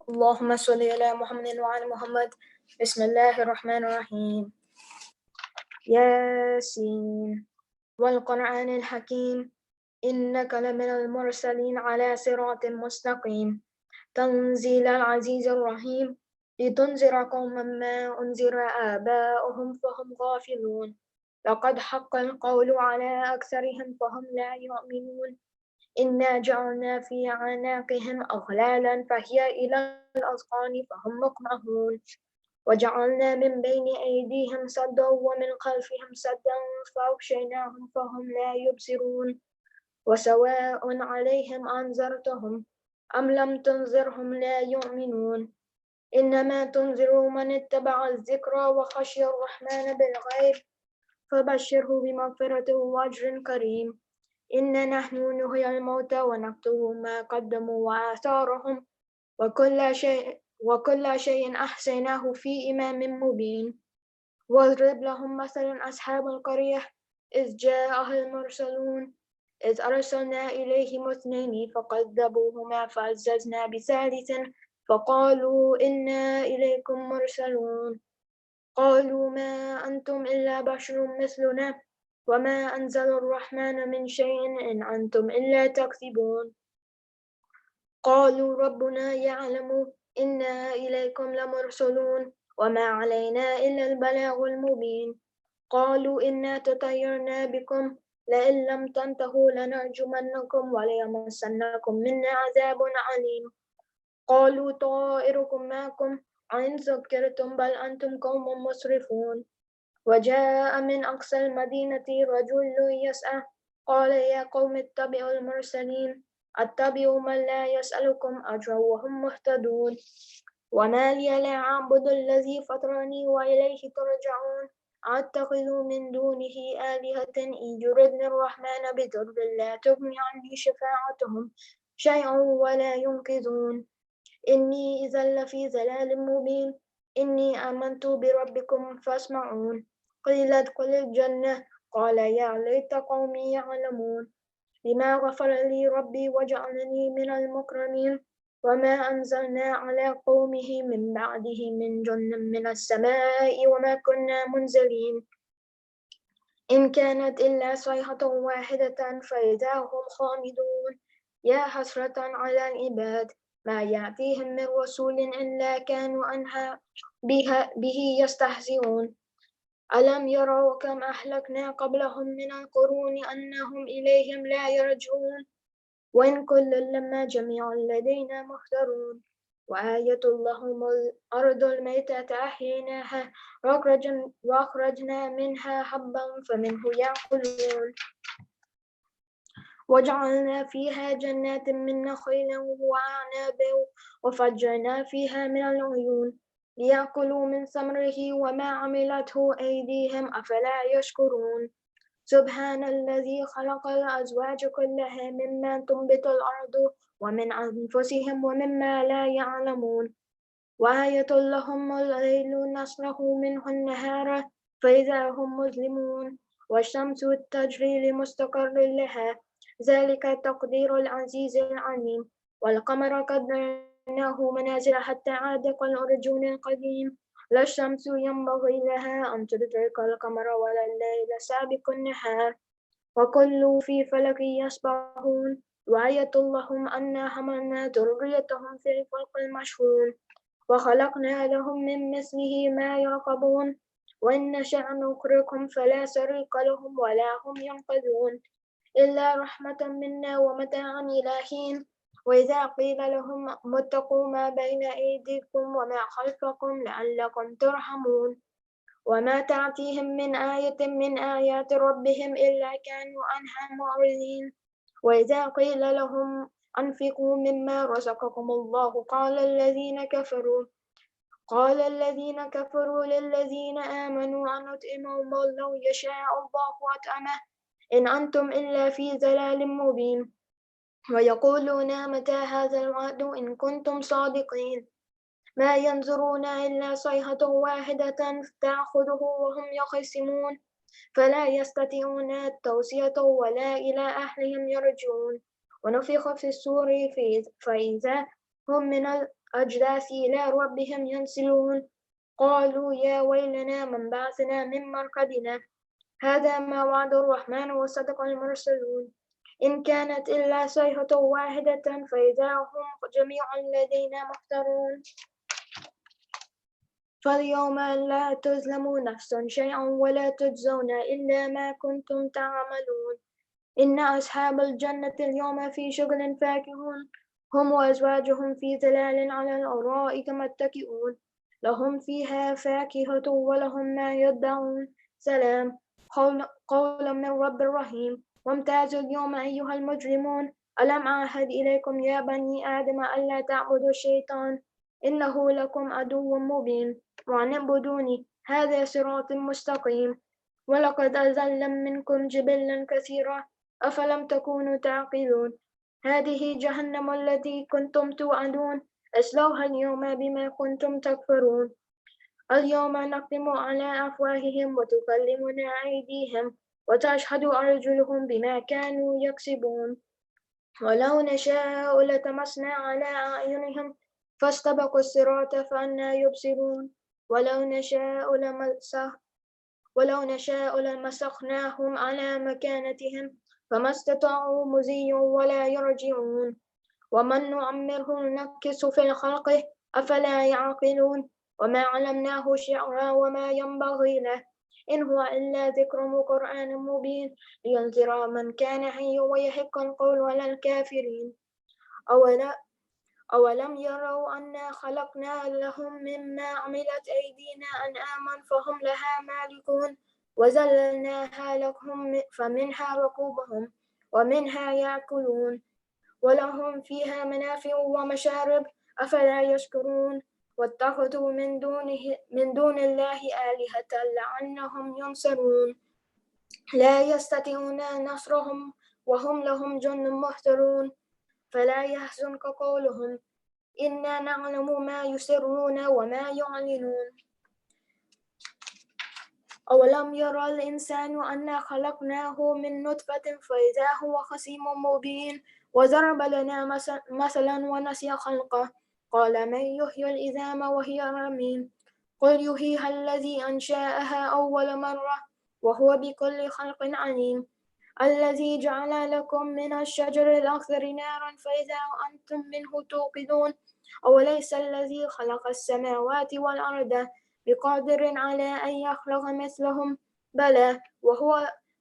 اللهم صل على محمد وعلى محمد. بسم الله الرحمن الرحيم. ياسين والقرآن الحكيم إنك لمن المرسلين على صراط مستقيم تنزيل العزيز الرحيم لتنذر قوما ما أنذر آباؤهم فهم غافلون لقد حق القول على أكثرهم فهم لا يؤمنون إنا جعلنا في أعناقهم أغلالا فهي إلى الأذقان فهم مقمحون وجعلنا من بين أيديهم سدا ومن خلفهم سدا فأغشيناهم فهم لا يبصرون وسواء عليهم أنذرتهم أم لم تنذرهم لا يؤمنون إنما تنذر من اتبع الذكر وخشي الرحمن بالغيب فبشره بمغفرة وأجر كريم إنا نحن نحيي الموتى ونكتب ما قدموا وآثارهم وكل شيء أحصيناه في إمام مبين واضرب لهم مثلا أصحاب القرية إذ جاءها المرسلون إذ أرسلنا إليهم اثنين فكذبوهما فعززنا بثالث فقالوا إنا إليكم مرسلون قالوا ما أنتم إلا بشر مثلنا وما أنزل الرحمن من شيء إن أنتم إلا تكذبون قالوا ربنا يعلم إنا إليكم لمرسلون وما علينا إلا البلاغ المبين قالوا إنا تطيرنا بكم لئن لم تنتهوا لنرجمنكم وليمسنكم منا عذاب عليم قالوا طائركم معكم إن ذكرتم بل أنتم قوم مسرفون وجاء من أقصى المدينة رجل يسعى قال يا قوم اتبعوا المرسلين اتبعوا من لا يسألكم أجرا وهم مهتدون وما لي لا أعبد الذي فطرني وإليه ترجعون أتخذ من دونه آلهة إن يردني الرحمن بضر لا تغني عني شفاعتهم شيئا ولا ينقذون إني إذا لفي ضلال مبين إني آمنت بربكم فاسمعون قيل ادخل الجنة قال يا ليت قومي يعلمون بما غفر لي ربي وجعلني من المكرمين وما أنزلنا على قومه من بعده من جند من السماء وما كنا منزلين إن كانت إلا صيحة واحدة فإذا هم خامدون يا حسرة على العباد ما يأتيهم من رسول إلا كانوا عنها به يستهزئون ألم يروا كم أهلكنا قبلهم من القرون أنهم إليهم لا يرجعون وإن كل لما جميع لدينا محضرون وآية لهم الأرض الميتة أحييناها وأخرجنا منها حبا فمنه يأكلون وجعلنا فيها جنات من نخيل وأعناب وفجرنا فيها من العيون ليأكلوا من ثمره وما عملته أيديهم أفلا يشكرون سبحان الذي خلق الأزواج كلها مما تنبت الأرض ومن أنفسهم ومما لا يعلمون وآية لهم الليل نسلخ منه النهار فإذا هم مظلمون والشمس تجري لمستقر لها ذلك تقدير العزيز العليم والقمر قدرناه منازل حتى عاد كالأرجون القديم لا الشمس ينبغي لها أن تدرك القمر ولا الليل سابق النهار وكل في فلك يسبحون وآية لهم أنا حملنا ذريتهم في الفلك المشحون وخلقنا لهم من مثله ما يركبون وإن نشأ نغرقهم فلا صريخ لهم ولا هم ينقذون إلا رحمة منا ومتاعا إلى حين وإذا قيل لهم اتقوا ما بين أيديكم وما خلفكم لعلكم ترحمون وما تأتيهم من آية من آيات ربهم إلا كانوا عنها معرضين وإذا قيل لهم أنفقوا مما رزقكم الله قال الذين كفروا للذين آمنوا أن نطعم من لو يشاء الله أطعمه إن أنتم إلا في ضلال مبين ويقولون متى هذا الوعد إن كنتم صادقين ما ينظرون إلا صيحة واحدة تأخذه وهم يخصمون فلا يستطيعون توصية ولا إلى أهلهم يرجعون ونفخ في الصور فإذا هم من أجداث إلى ربهم ينسلون قالوا يا ويلنا من بعثنا من مرقدنا هذا ما وعد الرحمن وصدق المرسلون إن كانت إلا صيحة واحدة فإذا هم جميع لدينا محضرون فاليوم لا تظلم نفس شيئا ولا تجزون إلا ما كنتم تعملون إن أصحاب الجنة اليوم في شغل فاكهون هم وأزواجهم في ظلال على الأرائك متكئون لهم فيها فاكهة ولهم ما يدعون سلام قولا من رب رحيم وامتازوا اليوم أيها المجرمون ألم أعهد إليكم يا بني آدم ألا تعبدوا الشيطان إنه لكم عدو مبين وأن اعبدوني هذا صراط مستقيم ولقد أضل منكم جبلا كثيرا أفلم تكونوا تعقلون هذه جهنم التي كنتم توعدون اصلوها اليوم بما كنتم تكفرون اليوم نختم على أفواههم وتكلمنا أيديهم وتشهد أرجلهم بما كانوا يكسبون ولو نشاء لطمسنا على أعينهم فاستبقوا الصراط فأنى يبصرون ولو نشاء لمسخناهم على مكانتهم فما استطاعوا مضيا ولا يرجعون ومن نعمره ننكسه في الخلق أفلا يعقلون وما علمناه شعرا وما ينبغي له إن هو إلا ذكر وقرآن مبين لينذر من كان حيا ويحق القول على الكافرين أولم يروا أنا خلقنا لهم مما عملت أيدينا أنعاما فهم لها مالكون وذللناها لهم فمنها ركوبهم ومنها يأكلون ولهم فيها منافع ومشارب أفلا يشكرون واتخذوا من دون الله آلهة لعلهم ينصرون لا يستطيعون نصرهم وهم لهم جند محضرون فلا يحزنك قولهم إنا نعلم ما يسرون وما يعلنون أولم يرى الإنسان أنا خلقناه من نطفة فإذا هو خصيم مبين وضرب لنا مثلا ونسي خلقه قال من يحيي العظام وهي رميم قل يحييها الذي أنشأها أول مرة وهو بكل خلق عليم الذي جعل لكم من الشجر الأخضر نارا فإذا أنتم منه توقدون أوليس الذي خلق السماوات والأرض بقادر على أن يخلق مثلهم بلى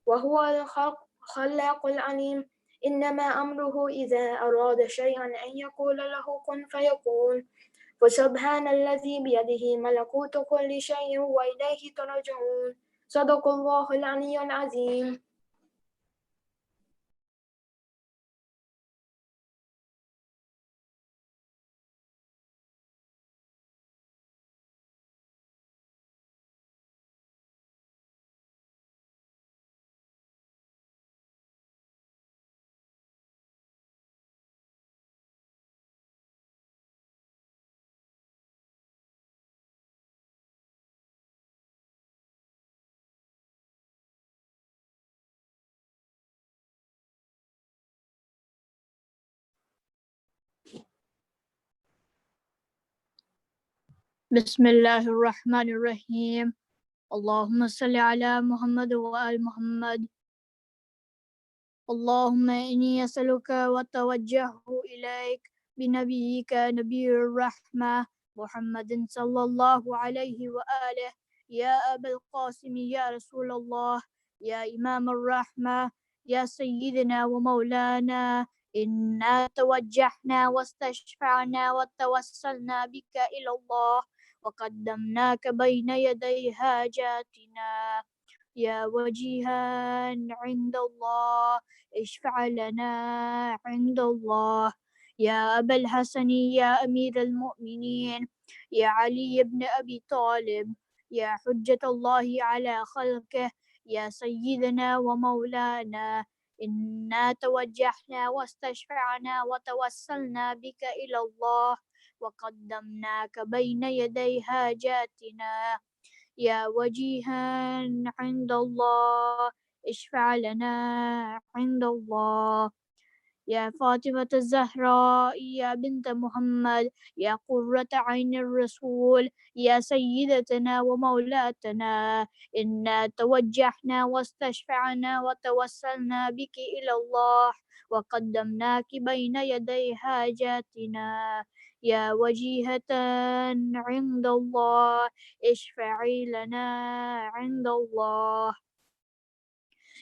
وهو الخلاق العليم إنما أمره إذا أراد شيئا أن يقول له كن فيكون فسبحان الذي بيده ملكوت كل شيء وإليه ترجعون صدق الله العلي العظيم. بسم الله الرحمن الرحيم اللهم صل على محمد وآل محمد اللهم إني أسألك وأتوجه إليك بنبيك نبي الرحمة محمد صلى الله عليه وآله يا أبا القاسم يا رسول الله يا إمام الرحمة يا سيدنا ومولانا إنا توجهنا واستشفعنا وتوسلنا بك إلى الله وقدمناك بين يدي حاجاتنا يا وجيها عند الله اشفع لنا عند الله يا أبا الحسن يا أمير المؤمنين يا علي بن أبي طالب يا حجة الله على خلقه يا سيدنا ومولانا إنا توجهنا واستشفعنا وتوسلنا بك إلى الله وقدمناك بين يدي حاجاتنا يا وجيها عند الله اشفع لنا عند الله يا فاطمة الزهراء يا بنت محمد يا قرة عين الرسول يا سيدتنا ومولاتنا إنا توجهنا واستشفعنا وتوسلنا بك إلى الله وقدمناك بين يدي حاجاتنا يا وجيهة عند الله اشفعي لنا عند الله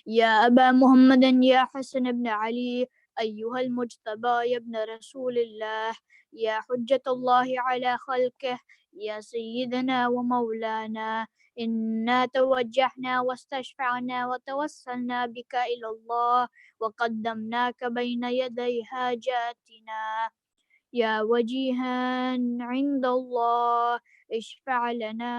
يا أبا محمد يا حسن بن علي أيها المجتبى يا ابن رسول الله يا حجة الله على خلقه يا سيدنا ومولانا إنا توجهنا واستشفعنا وتوسلنا بك إلى الله وقدمناك بين يدي حاجاتنا يا وجيها عند الله اشفع لنا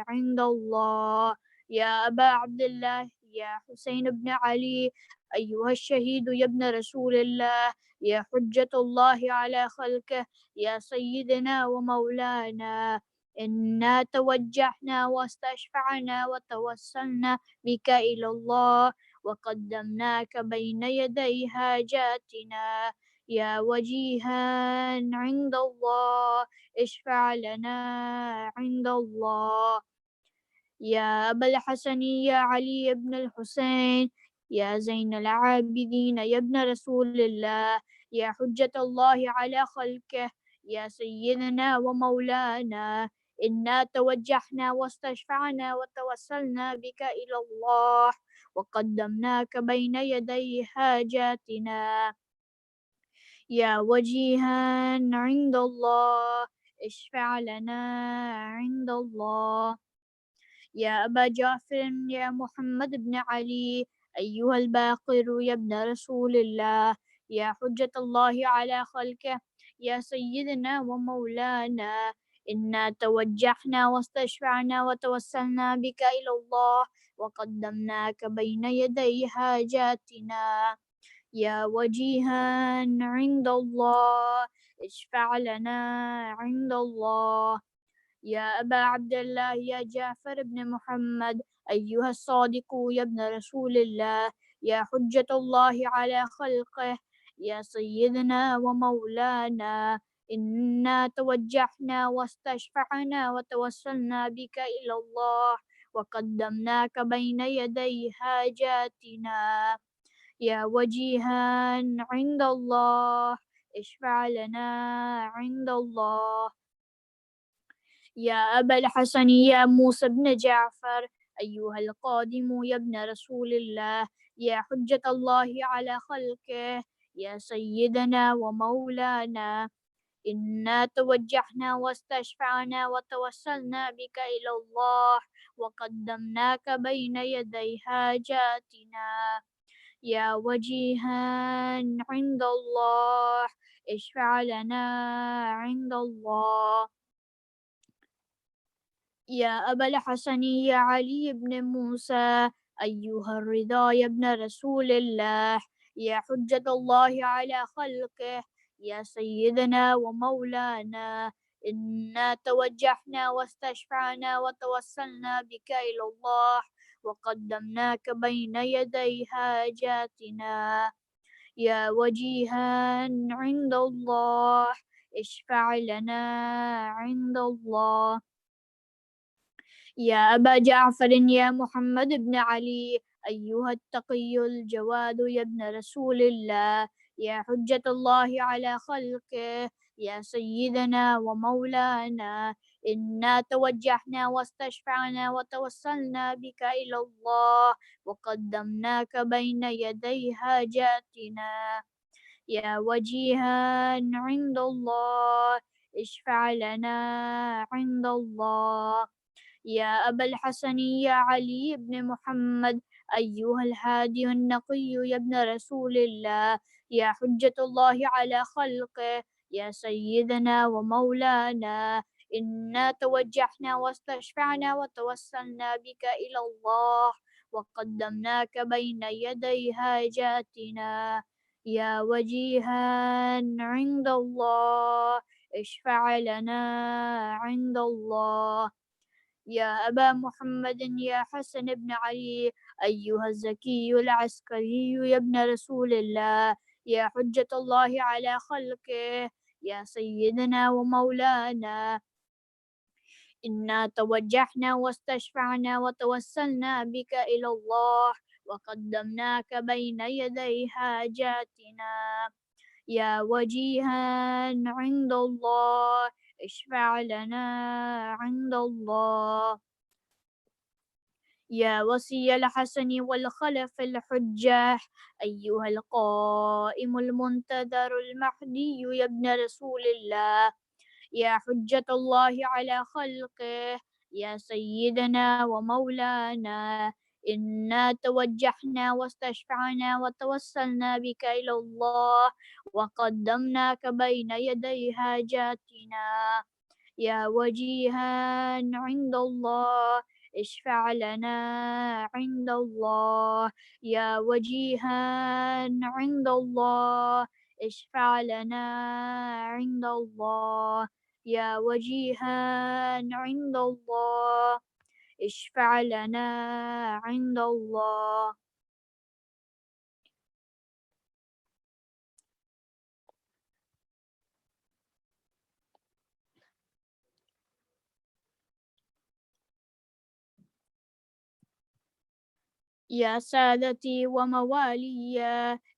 عند الله يا أبا عبد الله يا حسين بن علي أيها الشهيد يا ابن رسول الله يا حجة الله على خلقه يا سيدنا ومولانا إنا توجهنا واستشفعنا وتوسلنا بك إلى الله وقدمناك بين يدي حاجاتنا يا وجيها عند الله اشفع لنا عند الله يا أبا الحسن يا علي بن الحسين يا زين العابدين يا ابن رسول الله يا حجة الله على خلقه يا سيدنا ومولانا إنا توجهنا واستشفعنا وتوسلنا بك إلى الله وقدمناك بين يدي حاجاتنا يا وجيها عند الله اشفع لنا عند الله يا أبا جعفر يا محمد بن علي أيها الباقر يا ابن رسول الله يا حجة الله على خلقه يا سيدنا ومولانا إنا توجهنا واستشفعنا وتوسلنا بك إلى الله وقدمناك بين يدي حاجاتنا يا وجيها عند الله اشفع لنا عند الله يا أبا عبد الله يا جعفر بن محمد أيها الصادق يا ابن رسول الله يا حجة الله على خلقه يا سيدنا ومولانا إنا توجهنا واستشفعنا وتوسلنا بك إلى الله وقدمناك بين يدي حاجاتنا يا وجيها عند الله اشفع لنا عند الله يا أبا الحسن يا موسى بن جعفر أيها القادم يا ابن رسول الله يا حجة الله على خلقه يا سيدنا ومولانا إنا توجهنا واستشفعنا وتوسلنا بك إلى الله وقدمناك بين يدي حاجاتنا يا وجيها عند الله اشفع لنا عند الله يا أبا الحسن يا علي بن موسى أيها الرضا يا ابن رسول الله يا حجة الله على خلقه يا سيدنا ومولانا إنا توجهنا واستشفعنا وتوسلنا بك إلى الله وقدمناك بين يدي حاجاتنا يا وجيها عند الله اشفع لنا عند الله يا أبا جعفر يا محمد بن علي أيها التقي الجواد يا ابن رسول الله يا حجة الله على خلقه يا سيدنا ومولانا إنا توجهنا واستشفعنا وتوسلنا بك إلى الله وقدمناك بين يدي حاجاتنا يا وجيها عند الله اشفع لنا عند الله يا أبا الحسن يا علي بن محمد أيها الهادي النقي يا ابن رسول الله يا حجة الله على خلقه يا سيدنا ومولانا إنا توجهنا واستشفعنا وتوسلنا بك إلى الله وقدمناك بين يدي حاجاتنا يا وجيها عند الله اشفع لنا عند الله يا أبا محمد يا حسن بن علي أيها الزكي العسكري يا ابن رسول الله يا حجة الله على خلقه يا سيدنا ومولانا إنا توجهنا واستشفعنا وتوسلنا بك إلى الله وقدمناك بين يدي حاجاتنا يا وجيها عند الله اشفع لنا عند الله يا وصي الحسن والخلف الحجة أيها القائم المنتظر المهدي يا ابن رسول الله يا حجة الله على خلقه يا سيدنا ومولانا إنا توجهنا واستشفعنا وتوسلنا بك إلى الله وقدمناك بين يدي حاجاتنا يا وجيها عند الله اشفع لنا عند الله يا وجيها عند الله اشفع لنا عند الله يا وجيها عند الله اشفع لنا عند الله يا سادتي وموالي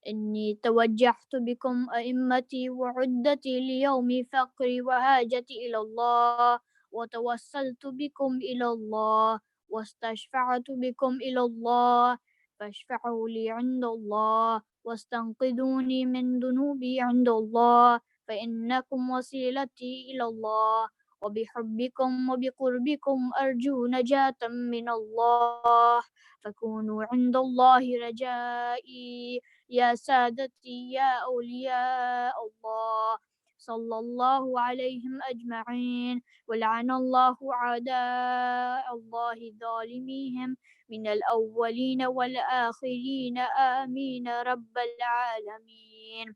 إني توجهت بكم أئمتي وعدتي ليوم فقري وهاجتي إلى الله وتوسلت بكم إلى الله واستشفعت بكم إلى الله فاشفعوا لي عند الله واستنقذوني من ذنوبي عند الله فإنكم وسيلتي إلى الله وبحبكم وبقربكم أرجو نجاة من الله فكونوا عند الله رجائي يا سادتي يا أولياء الله صلى الله عليهم أجمعين ولعن الله أعداء الله ظالميهم من الأولين والآخرين آمين رب العالمين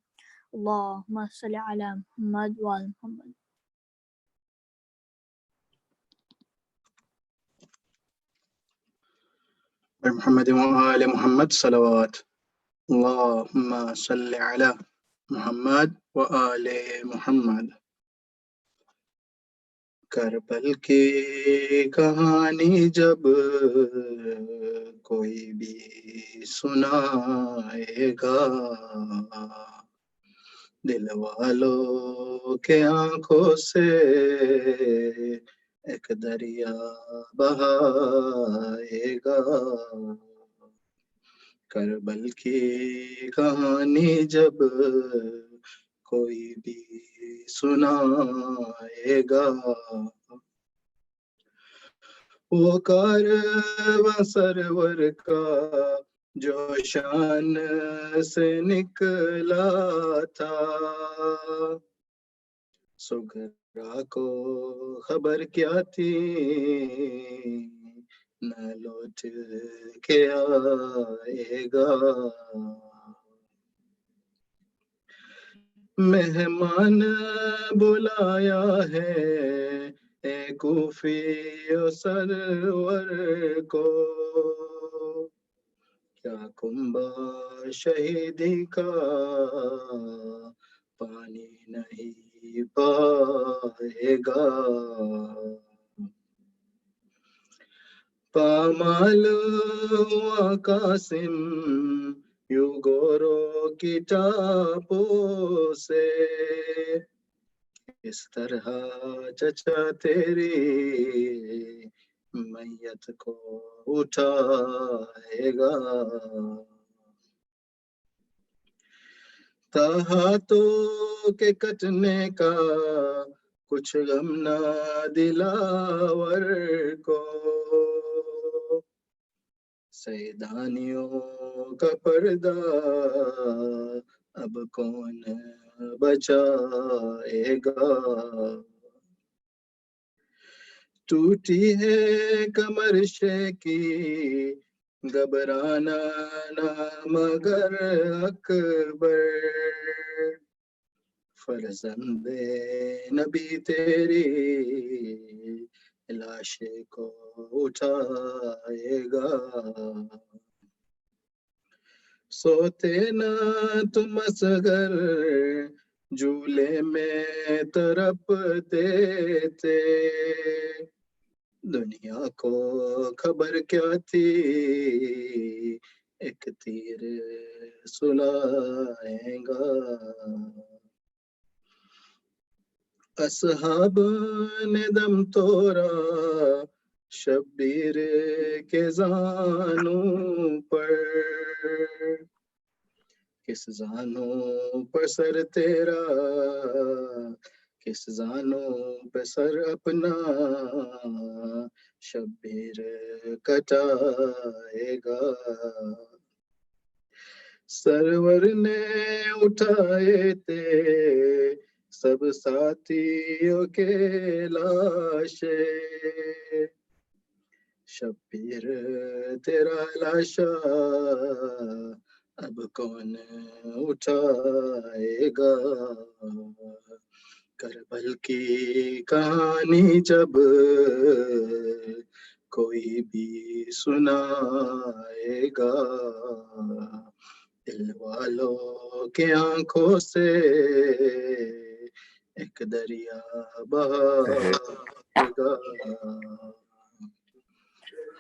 اللهم صل على محمد وعلى محمد محمد وآل محمد صلوات اللهم صل على محمد وآل محمद। करबल की कहानी जब कोई भी सुनाएगा, दिल वालों के आंखों से एक दरिया बहाएगा। करबल की कहानी जब कोई भी सुनाएगा, वो कारवां सरवर का जो शान से निकला था, सुगरा को खबर क्या थी न लौट के आएगा। मेहमान बुलाया है एक कूफी सरवर को, क्या कुंबा शहीदी का पानी नहीं पाएगा। पामाल हुआ कासिम युगोरो की टापों से, इस तरह चचा तेरी मैयत को उठाएगा। हाथों के कटने का कुछ गम ना दिलावर को, सैदानियों का पर्दा अब कौन बचाएगा। टूटी है कमर की घबराना ना मगर अकबर, फर्जंदे नबी तेरी लाशे को उठाएगा। सोते ना तुम असगर झूले में तड़पते थे, दुनिया को खबर क्या थी एक तीर सुलाएगा। असहाब ने दम तोड़ा शब्बीर के जानों पर, किस जानों पर सर तेरा, किस जानों पे सर अपना शब्बीर कटाएगा। सरवर ने उठाए थे सब साथियों के लाशे, शब्बीर तेरा लाशा अब कौन उठाएगा। करबल की कहानी जब कोई भी सुनाएगा, दिल वालों के आंखों से एक दरिया बहेगा।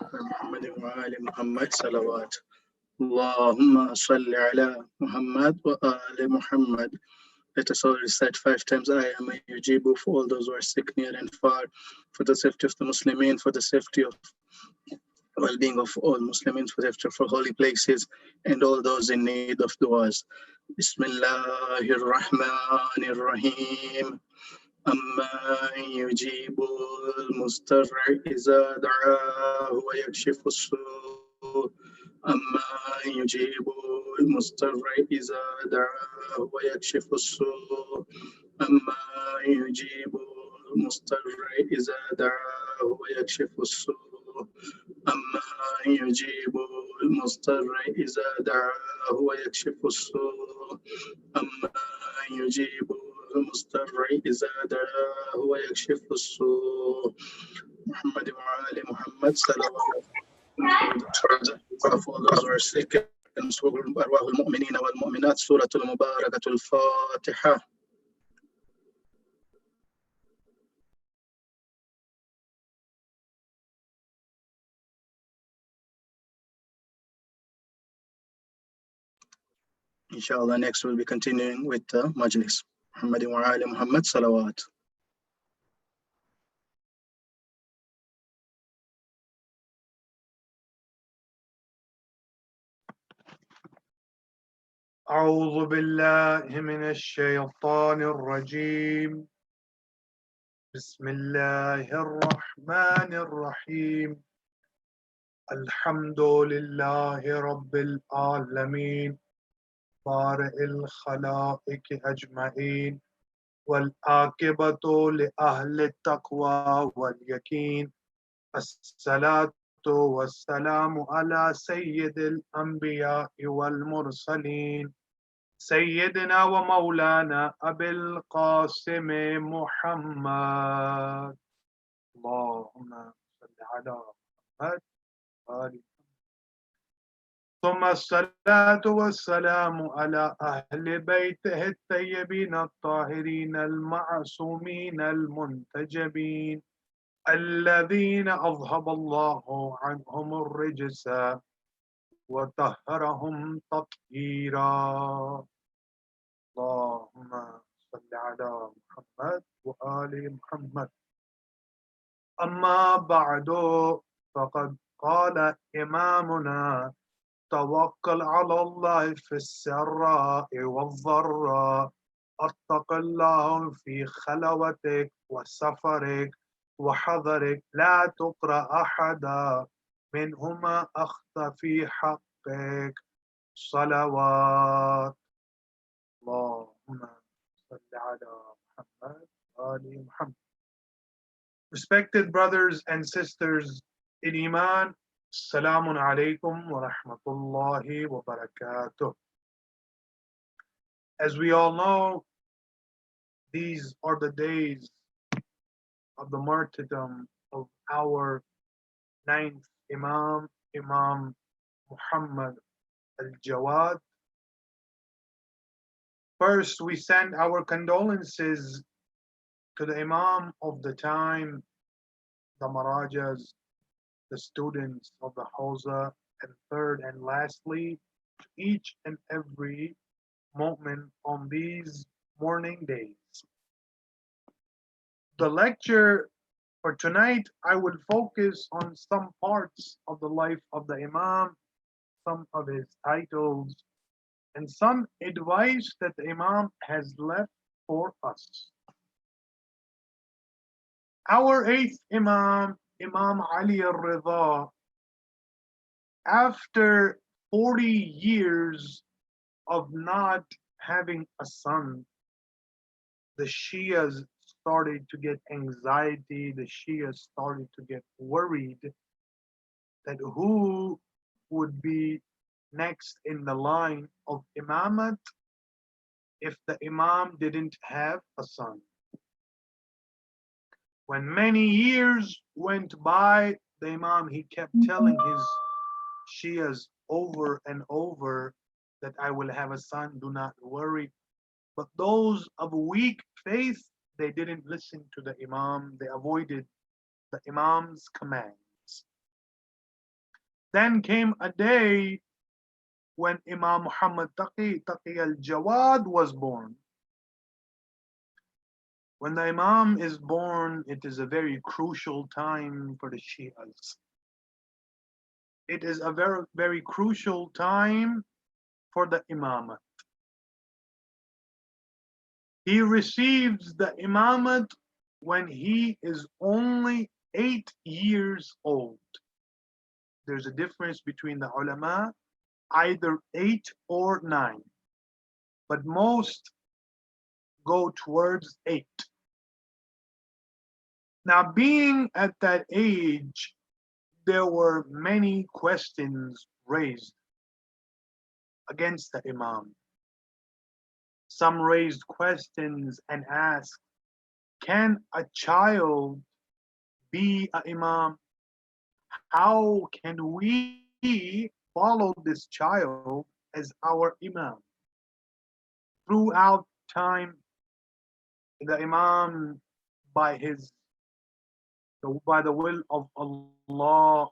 मोहम्मद व आले Mohammad सलवात। Allahumma salli ala Muhammad wa ali Muhammad. Let us all recite 5 times I am Yujibu for all those who are sick near and far, for the safety of the Muslimin, for the safety of well-being of all Muslims, for the safety of holy places and all those in need of du'as. Bismillahir Rahmanir Rahim. أما يجيب المضطر إذا دعاه ويكشف السوء، أما يجيب المضطر إذا دعاه ويكشف السوء، أما يجيب المضطر إذا دعاه ويكشف السوء، أما يجيب المضطر إذا دعاه ويكشف السوء، أما يجيب المضطر إذا دعاه ويكشف السوء. محمد وعلى محمد صلوات. For those who are sick and أرواح المؤمنين والمؤمنات سورة المباركة الفاتحة. Inshallah, next we'll be continuing with the Majlis. محمد وعلى محمد صلوات. أعوذ بالله من الشيطان الرجيم. بسم الله الرحمن الرحيم. الحمد لله رب العالمين بارئ الخلائق أجمعين، والعاقبة لأهل التقوى واليقين. الصلاة والسلام على سيد الأنبياء والمرسلين سيدنا ومولانا أبي القاسم محمد. اللهم صل على محمد وآل. ثم الصلاة والسلام على أهل بيته الطيبين الطاهرين المعصومين المنتجبين الذين أذهب الله عنهم الرجس وطهرهم تطهيرا. اللهم صل على محمد وآل محمد. أما بعد، فقد قال إمامنا: توكل على الله في السراء والضراء، اتق الله في خلوتك وسفرك وحضرك، لا تقرأ أحدا منهما أخطأ في حقك. صلوات. اللهم صل على محمد وآل محمد. Respected brothers and sisters in Iman, Assalamu alaikum wa rahmatullahi wa barakatuh. As we all know, these are the days of the martyrdom of our ninth Imam, Imam Muhammad al-Jawad. First, we send our condolences to the Imam of the time, the Marajas, the students of the Hausa, and third and lastly, to each and every moment on these mourning days. The lecture for tonight, I will focus on some parts of the life of the Imam, some of his titles, and some advice that the Imam has left for us. Our eighth Imam, Imam Ali al-Ridha, after 40 years of not having a son, the Shias started to get anxiety, the Shias started to get worried that who would be next in the line of Imamat if the Imam didn't have a son. When many years went by, the Imam, he kept telling his Shias over and over that I will have a son, do not worry. But those of weak faith, they didn't listen to the Imam, they avoided the Imam's commands. Then came a day when Imam Muhammad Taqi al-Jawad was born. When the Imam is born, it is a very crucial time for the Shias. It is a very, very crucial time for the Imamate. He receives the Imamate when he is only 8 years old. There's a difference between the ulama, either 8 or 9, but most go towards 8. Now, being at that age, there were many questions raised against the Imam. Some raised questions and asked, can a child be an Imam? How can we follow this child as our Imam? Throughout time, the Imam, by the will of Allah,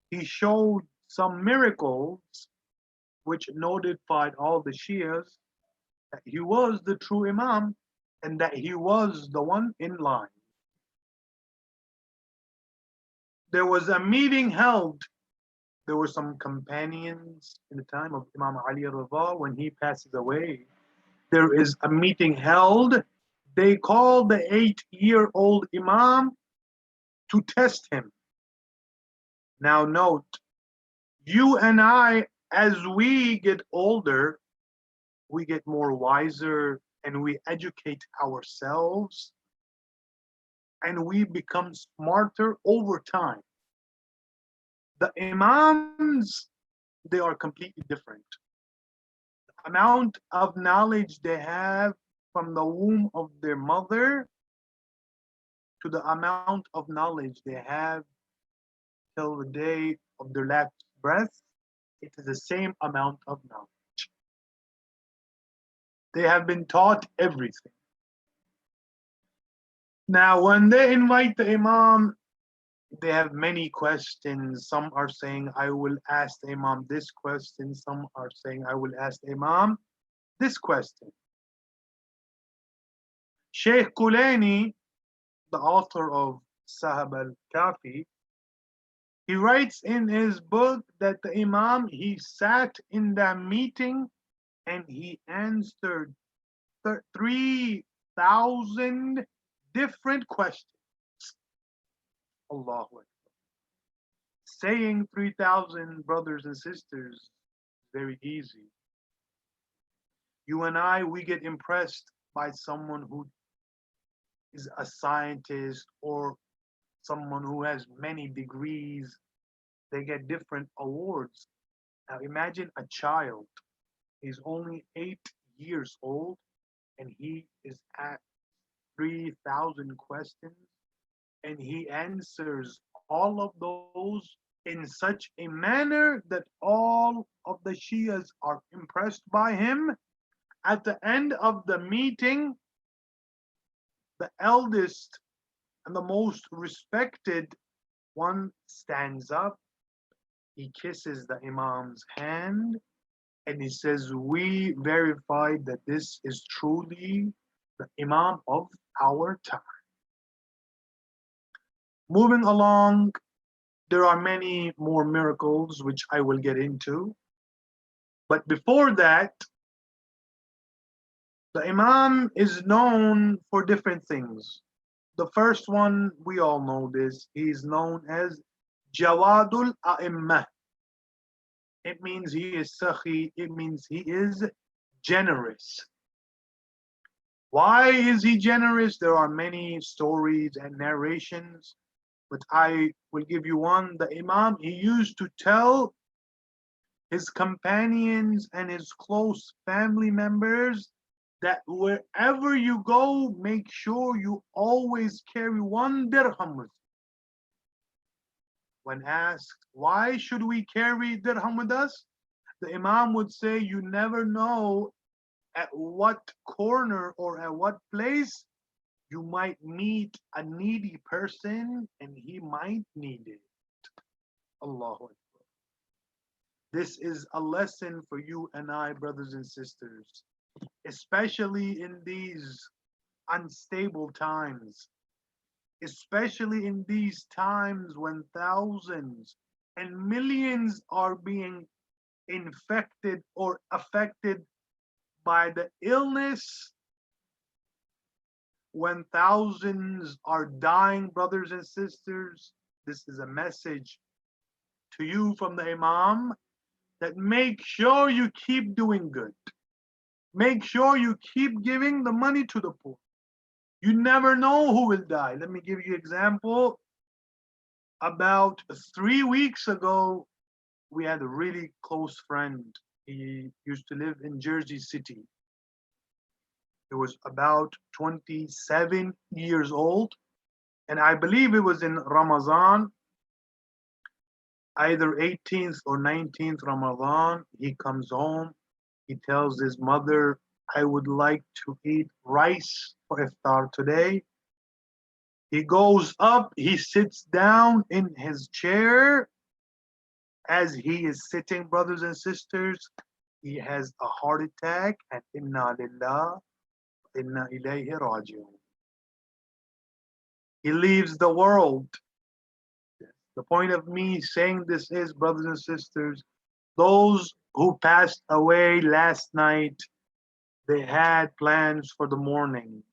he showed some miracles which notified all the Shias that he was the true Imam and that he was the one in line. There was a meeting held. There were some companions in the time of Imam Ali al-Ridha when he passes away. There is a meeting held. They called the 8-year-old Imam to test him. Now note, you and I, as we get older, we get more wiser and we educate ourselves and we become smarter over time. The Imams, they are completely different. The amount of knowledge they have from the womb of their mother to the amount of knowledge they have till the day of their last breath, it is the same amount of knowledge. They have been taught everything. Now, when they invite the Imam, they have many questions. Some are saying, I will ask the Imam this question. Some are saying, I will ask the Imam this question. Sheikh Kulani, the author of Sahab al-Kafi, he writes in his book that the Imam, he sat in that meeting and he answered 3,000 different questions. Allahu Akbar. Saying 3,000, brothers and sisters, is very easy. You and I, we get impressed by someone who is a scientist or someone who has many degrees. They get different awards. Now imagine a child. He's only 8 years old and he is at 3,000 questions and he answers all of those in such a manner that all of the Shias are impressed by him. At the end of the meeting, the eldest and the most respected one stands up. He kisses the Imam's hand and he says, "We verified that this is truly the Imam of our time." Moving along, there are many more miracles which I will get into. But before that, the Imam is known for different things. The first one, we all know this, he's known as Jawadul A'immah. It means he is Sakhi, it means he is generous. Why is he generous? There are many stories and narrations, but I will give you one. The Imam, he used to tell his companions and his close family members that wherever you go, make sure you always carry 1 dirham with you. When asked, why should we carry dirham with us? The Imam would say, you never know at what corner or at what place you might meet a needy person and he might need it. Allahu Akbar. This is a lesson for you and I, brothers and sisters, especially in these unstable times, especially in these times when thousands and millions are being infected or affected by the illness, when thousands are dying, brothers and sisters. This is a message to you from the Imam that make sure you keep doing good. Make sure you keep giving the money to the poor. You never know who will die. Let me give you an example. About 3 weeks ago, we had a really close friend. He used to live in Jersey City. He was about 27 years old. And I believe it was in Ramadan, either 18th or 19th Ramadan. He comes home. He tells his mother, I would like to eat rice for iftar today. He goes up, he sits down in his chair. As he is sitting, brothers and sisters, he has a heart attack, and inna lillah, inna ilayhi raji'un. He leaves the world. The point of me saying this is, brothers and sisters, those who passed away last night, they had plans for the morning.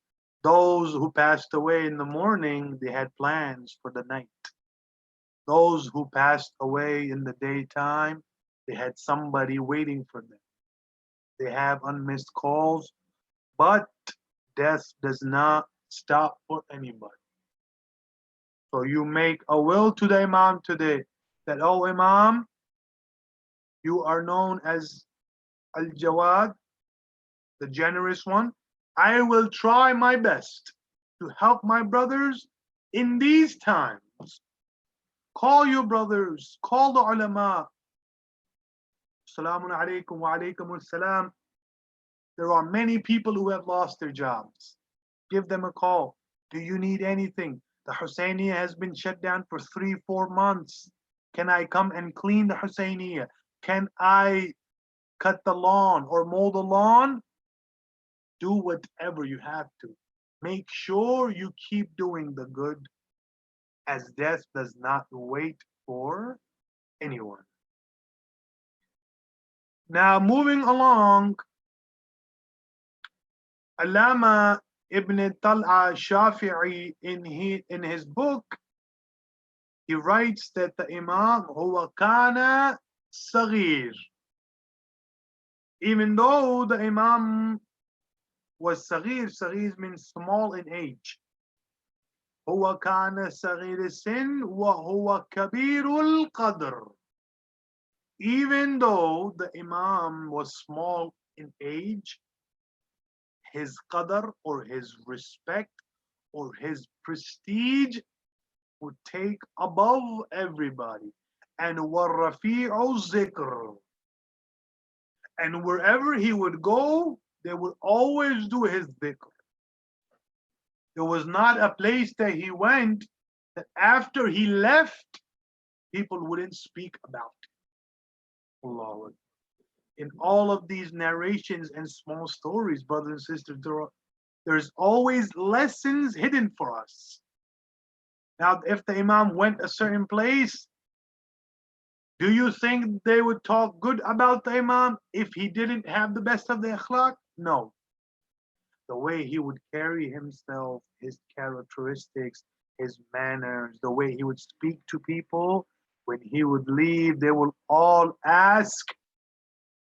Those who passed away in the morning, they had plans for the night. Those who passed away in the daytime, they had somebody waiting for them. They have unmissed calls, but death does not stop for anybody. So you make a will to the Imam today that, oh Imam, you are known as Al-Jawad, the generous one. I will try my best to help my brothers in these times. Call your brothers, call the ulama. Assalamu alaikum wa alaikum assalam. There are many people who have lost their jobs. Give them a call. Do you need anything? The Husseiniya has been shut down for 3-4 months. Can I come and clean the Husseiniya? Can I cut the lawn or mow the lawn? Do whatever you have to. Make sure you keep doing the good, as death does not wait for anyone. Now, moving along, Allama Ibn Tal'a Shafi'i in his book, he writes that the Imam huwa kana saghir. Even though the Imam was saghir, saghir means small in age. هو كان صغير السن وهو كبير القدر. Even though the Imam was small in age, his qadr or his respect or his prestige would take above everybody. and وَالرَّفِيعُ الذِّكْرِ. And wherever he would go, they would always do his dhikr. There was not a place that he went that after he left, people wouldn't speak about it. Allah. In all of these narrations and small stories, brothers and sisters, there's always lessons hidden for us. Now, if the Imam went a certain place, do you think they would talk good about the Imam if he didn't have the best of the akhlaq? No. The way he would carry himself, his characteristics, his manners, the way he would speak to people, when he would leave, they will all ask,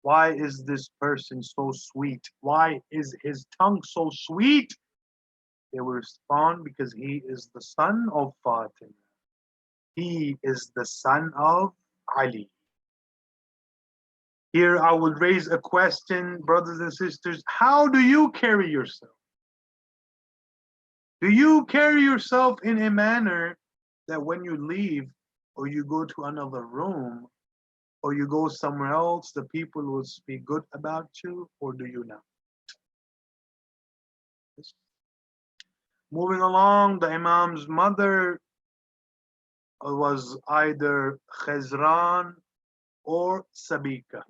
why is this person so sweet? Why is his tongue so sweet? They will respond, because he is the son of Fatima. He is the son of Ali. Here I will raise a question, brothers and sisters. How do you carry yourself? Do you carry yourself in a manner that when you leave or you go to another room or you go somewhere else, the people will speak good about you, or do you not? Moving along, the Imam's mother was either Khazran or Sabika.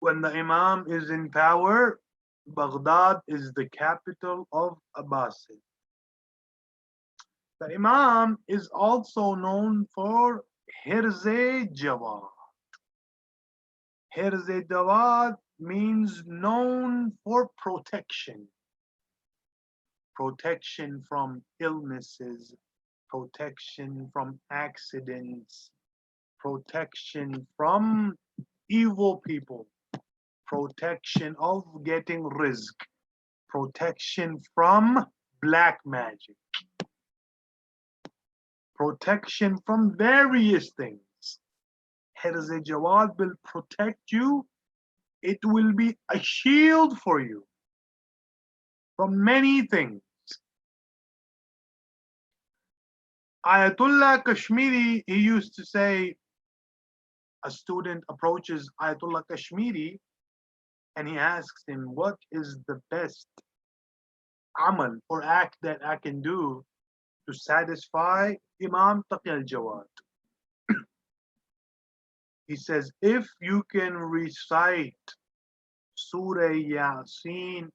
When the Imam is in power, Baghdad is the capital of Abbasid. The Imam is also known for Hirze Jawad. Hirze Jawad means known for protection. Protection from illnesses, protection from accidents, protection from evil people, protection of getting rizq, protection from black magic, protection from various things. Hirze Jawad will protect you. It will be a shield for you from many things. Ayatollah Kashmiri, he used to say, a student approaches Ayatollah Kashmiri and he asks him, what is the best amal or act that I can do to satisfy Imam Taqi al-Jawad? He says, if you can recite Surah Yasin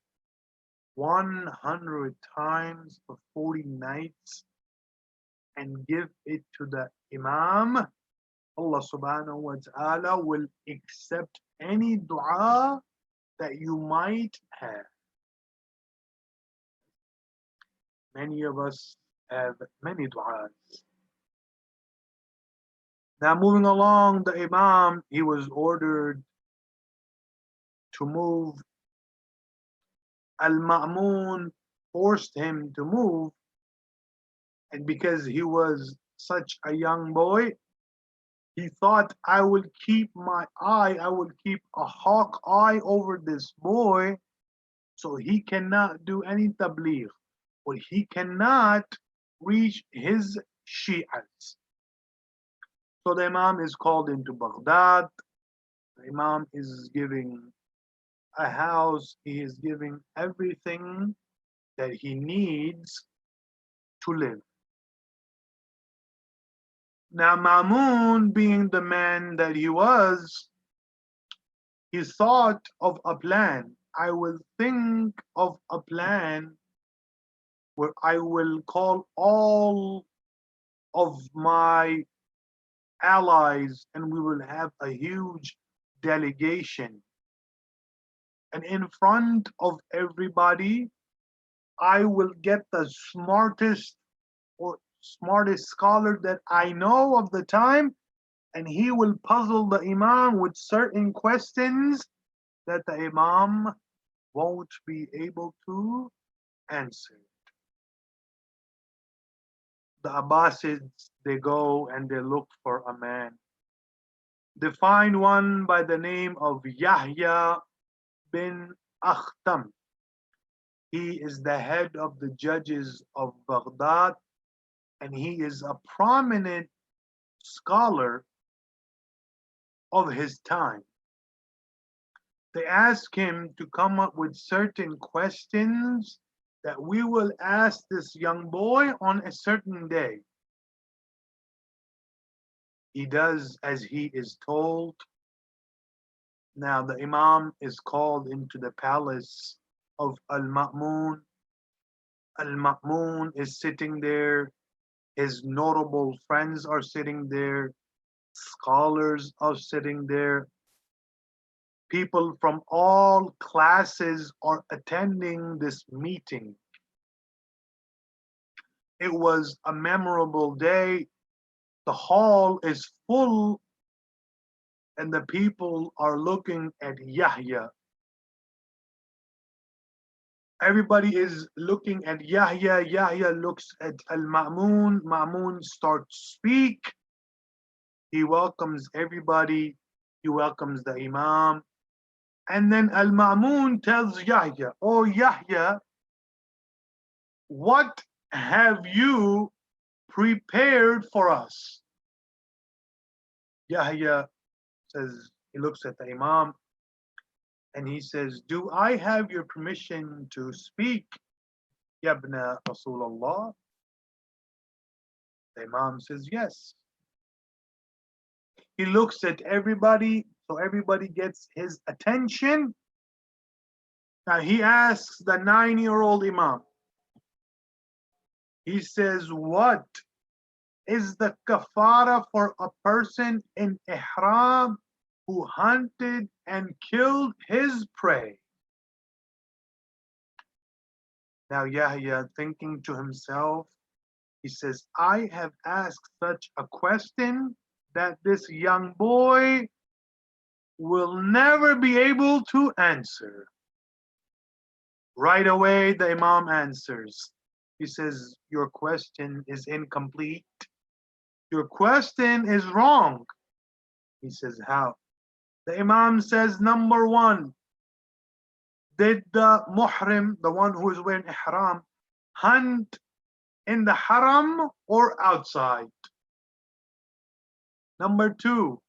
100 times for 40 nights and give it to the Imam, Allah subhanahu wa ta'ala will accept any dua that you might have. Many of us have many du'as. Now moving along, the Imam, he was ordered to move. Al-Ma'mun forced him to move, and because he was such a young boy, he thought, I will keep my eye, I will keep a hawk eye over this boy so he cannot do any tabligh, or he cannot reach his Shi'as. So the Imam is called into Baghdad. The Imam is giving a house, he is giving everything that he needs to live. Now Ma'mun, being the man that he was, he thought of a plan. I will think of a plan where I will call all of my allies and we will have a huge delegation. And in front of everybody, I will get the smartest scholar that I know of the time, and he will puzzle the Imam with certain questions that the Imam won't be able to answer. The Abbasids, they go and they look for a man. They find one by the name of Yahya bin Akhtam. He is the head of the judges of Baghdad. and he is a prominent scholar of his time. They ask him to come up with certain questions that we will ask this young boy on a certain day. He does as he is told. Now the Imam is called into the palace of Al-Ma'mun. Al-Ma'mun is sitting there. His notable friends are sitting there. Scholars are sitting there. People from all classes are attending this meeting. It was a memorable day. The hall is full, and the people are looking at Yahya. Everybody is looking at Yahya. Yahya looks at Al-Ma'mun. Ma'mun starts to speak. He welcomes everybody. He welcomes the Imam. And then Al-Ma'mun tells Yahya, "Oh Yahya, what have you prepared for us?" Yahya says, he looks at the Imam and he says, "Do I have your permission to speak, Yabna Rasulullah?" The Imam says, "Yes." He looks at everybody, so everybody gets his attention. Now he asks the 9-year-old Imam, he says, "What is the kafara for a person in ihram who hunted and killed his prey?" Now Yahya, thinking to himself, he says, "I have asked such a question that this young boy will never be able to answer." Right away, the Imam answers. He says, "Your question is incomplete. Your question is wrong." He says, "How?" The Imam says, "Number one, did the muhrim, the one who is wearing ihram, hunt in the haram or outside? Number two,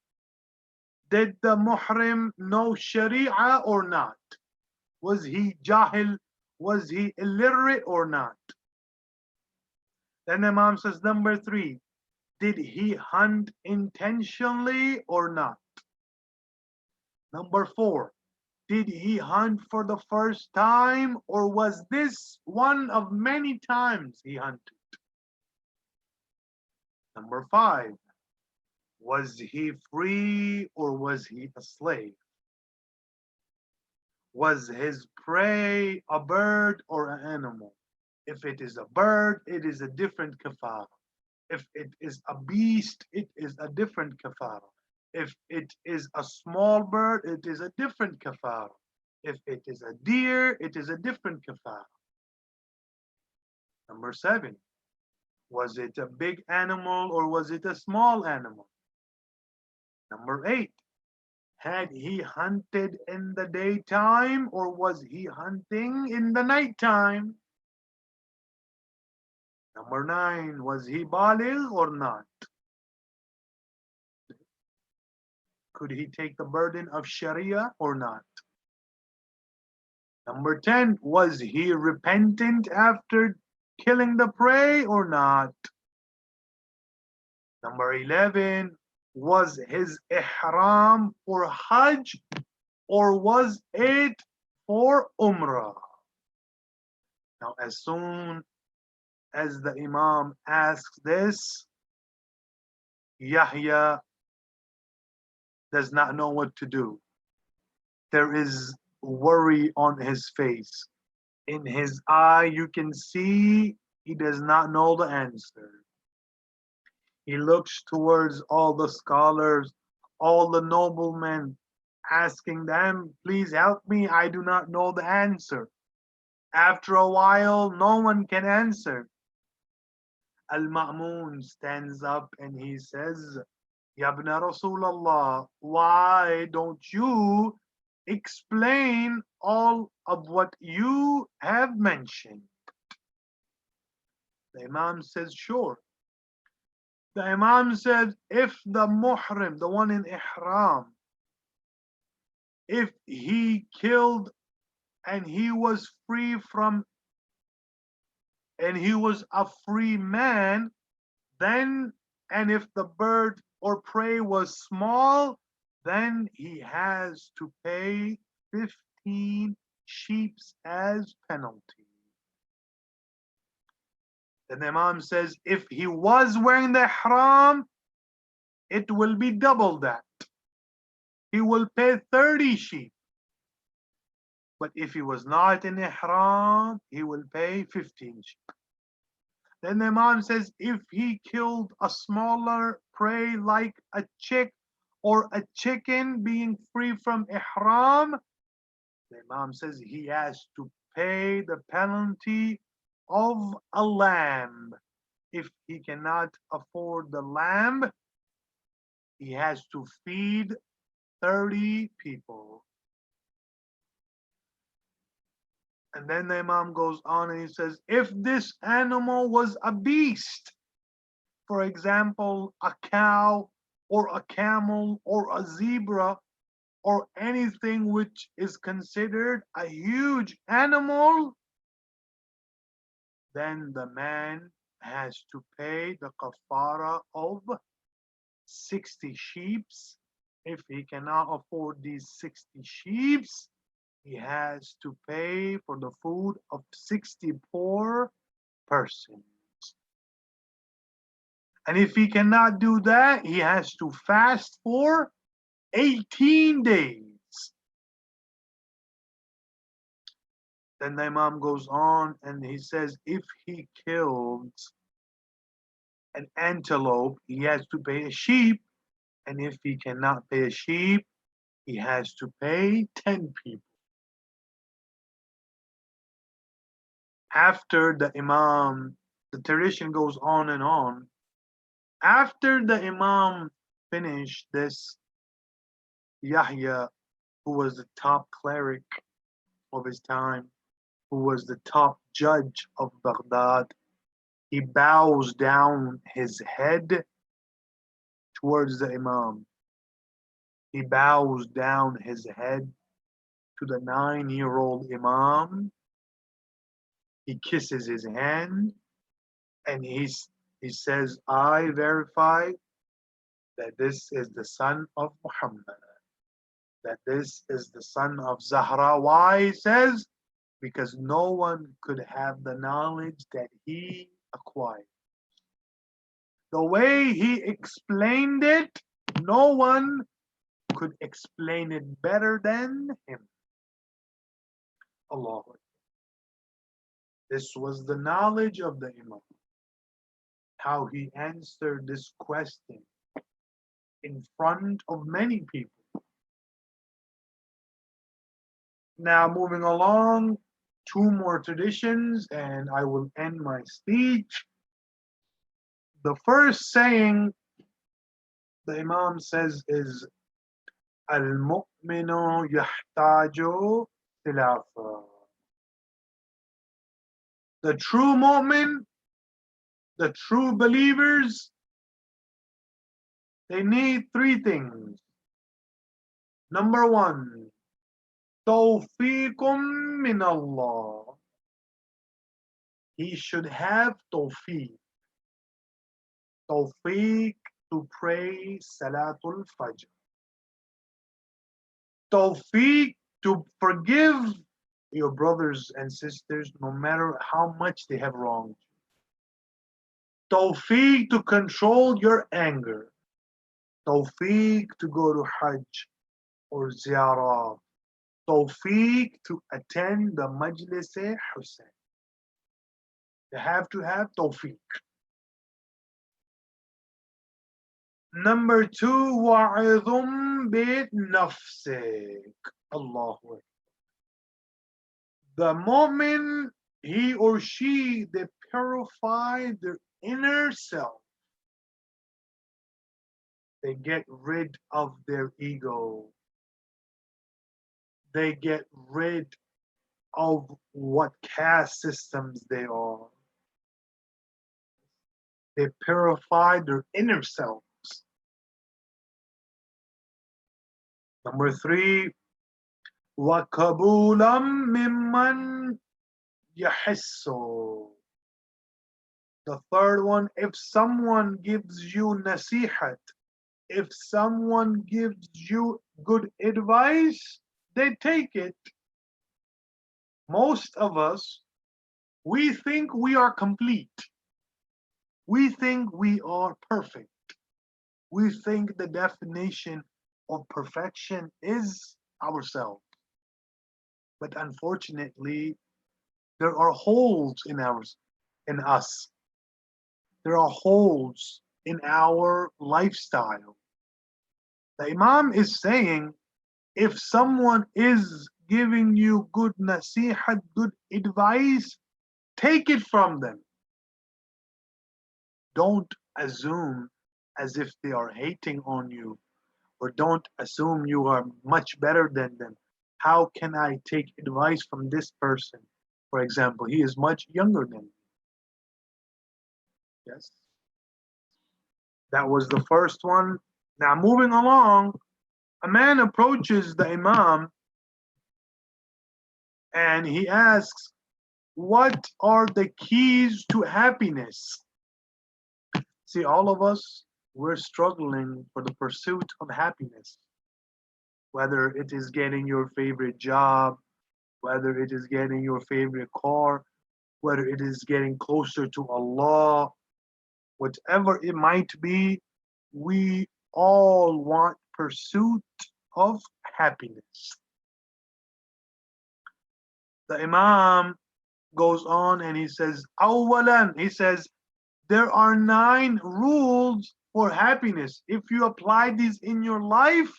did the muhrim know sharia or not? Was he jahil? Was he illiterate or not?" Then the Imam says, "Number three, did he hunt intentionally or not? Number four, did he hunt for the first time or was this one of many times he hunted? Number five, was he free or was he a slave? Was his prey a bird or an animal? If it is a bird, it is a different kafara. If it is a beast, it is a different kafara. If it is a small bird, it is a different kafara. If it is a deer, it is a different kafara." Number seven, was it a big animal or was it a small animal? Number eight, had he hunted in the daytime or was he hunting in the nighttime? Number nine, was he baligh or not? Could he take the burden of Sharia or not? Number 10, was he repentant after killing the prey or not? Number 11, was his ihram for Hajj or was it for Umrah? Now, as soon as the Imam asks this, Yahya does not know what to do. There is worry on his face. In his eye, you can see he does not know the answer. He looks towards all the scholars, all the noblemen, asking them, "Please help me, I do not know the answer." After a while, no one can answer. Al-Ma'mun stands up and he says, "Yabna Rasulallah, why don't you explain all of what you have mentioned?" The Imam says, "Sure, The Imam said, if the muhrim, the one in ihram, if he killed and he was free from, and he was a free man, then, and if the bird or prey was small, then he has to pay 15 sheep as penalty. Then the Imam says, if he was wearing the ihram, it will be double that. He will pay 30 sheep. But if he was not in ihram, he will pay 15 sheep. Then the Imam says, if he killed a smaller prey like a chick or a chicken being free from ihram, the Imam says he has to pay the penalty of a lamb. If he cannot afford the lamb, he has to feed 30 people. And then the Imam goes on and he says, if this animal was a beast, for example, a cow or a camel or a zebra or anything which is considered a huge animal, then the man has to pay the kafara of 60 sheep. If he cannot afford these 60 sheep, he has to pay for the food of 60 poor persons. And if he cannot do that, he has to fast for 18 days. Then the Imam goes on and he says, if he killed an antelope, he has to pay a sheep. And if he cannot pay a sheep, he has to pay 10 people. After the Imam, the tradition goes on and on. After the Imam finished this, Yahya, who was the top cleric of his time, who was the top judge of Baghdad, he bows down his head towards the Imam. He bows down his head to the 9-year-old Imam. He kisses his hand and he says, I verify that this is the son of Muhammad, that this is the son of Zahra. Why? He says, because no one could have the knowledge that he acquired. The way he explained it, no one could explain it better than him. Allah. This was the knowledge of the Imam. How he answered this question in front of many people. Now, moving along, 2 more traditions, and I will end my speech. The first saying the Imam says is, Al-mu'minu yahtaju thalatha. The true mu'min, the true believers, they need 3 things. Number 1, tawfiqum min Allah. He should have tawfiq. Tawfiq to pray Salatul Fajr. Tawfiq to forgive your brothers and sisters no matter how much they have wronged you. Tawfiq to control your anger. Tawfiq to go to Hajj or Ziyarah. Tawfiq to attend the Majlis Hussein. You have to have tawfiq. Number 2, wa'idhum bit nafsik. Allahu Akbar. The moment he or she, they purify their inner self, they get rid of their ego. They get rid of what caste systems they are. They purify their inner selves. Number 3, وَقَبُولًا مِمَّنْ يَحِسُّ. The third one, if someone gives you nasihat, if someone gives you good advice, they take it. Most of us, we think we are complete. We think we are perfect. We think the definition of perfection is ourselves. But unfortunately, there are holes in us. There are holes in our lifestyle. The Imam is saying, if someone is giving you good nasihat, good advice, take it from them. Don't assume as if they are hating on you, or don't assume you are much better than them. How can I take advice from this person? For example, he is much younger than me. Yes. That was the first one. Now, moving along, a man approaches the Imam and he asks, what are the keys to happiness? See, all of us, we're struggling for the pursuit of happiness. Whether it is getting your favorite job, whether it is getting your favorite car, whether it is getting closer to Allah, whatever it might be, we all want pursuit of happiness. The Imam goes on and he says, Awalan, he says, there are 9 rules for happiness. If you apply these in your life,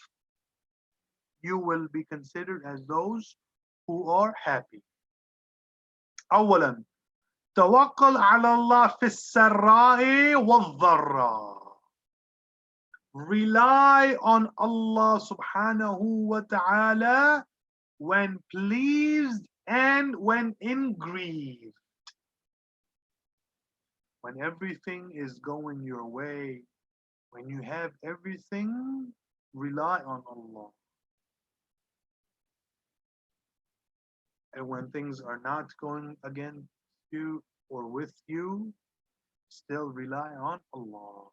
you will be considered as those who are happy. أولا توكل على الله في السراء والضراء. Rely on Allah subhanahu wa ta'ala when pleased and when in grief. When everything is going your way, when you have everything, rely on Allah. And when things are not going against you or with you, still rely on Allah.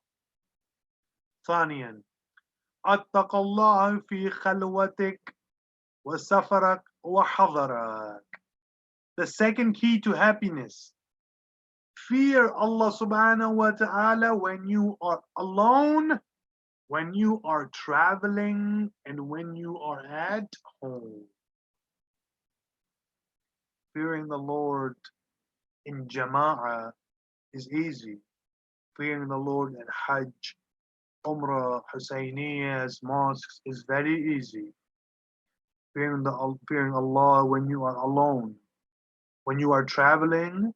ثانيا اتق الله في خلوتك وسفرك وحضرك. The second key to happiness, fear Allah subhanahu wa ta'ala when you are alone, when you are traveling, and when you are at home. Fearing the Lord in Jama'ah is easy. Fearing the Lord in Hajj, Umrah, Husayniyas, mosques is very easy. Fearing Allah when you are alone, when you are traveling,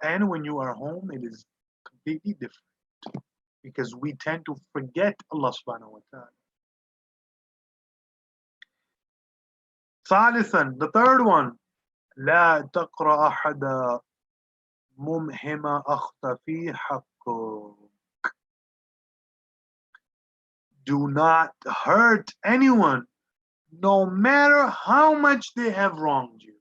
and when you are home, it is completely different. Because we tend to forget Allah subhanahu wa ta'ala. ثالثا, the third one, لا تقرأ أحد ممهم أخطى حقه. Do not hurt anyone, no matter how much they have wronged you.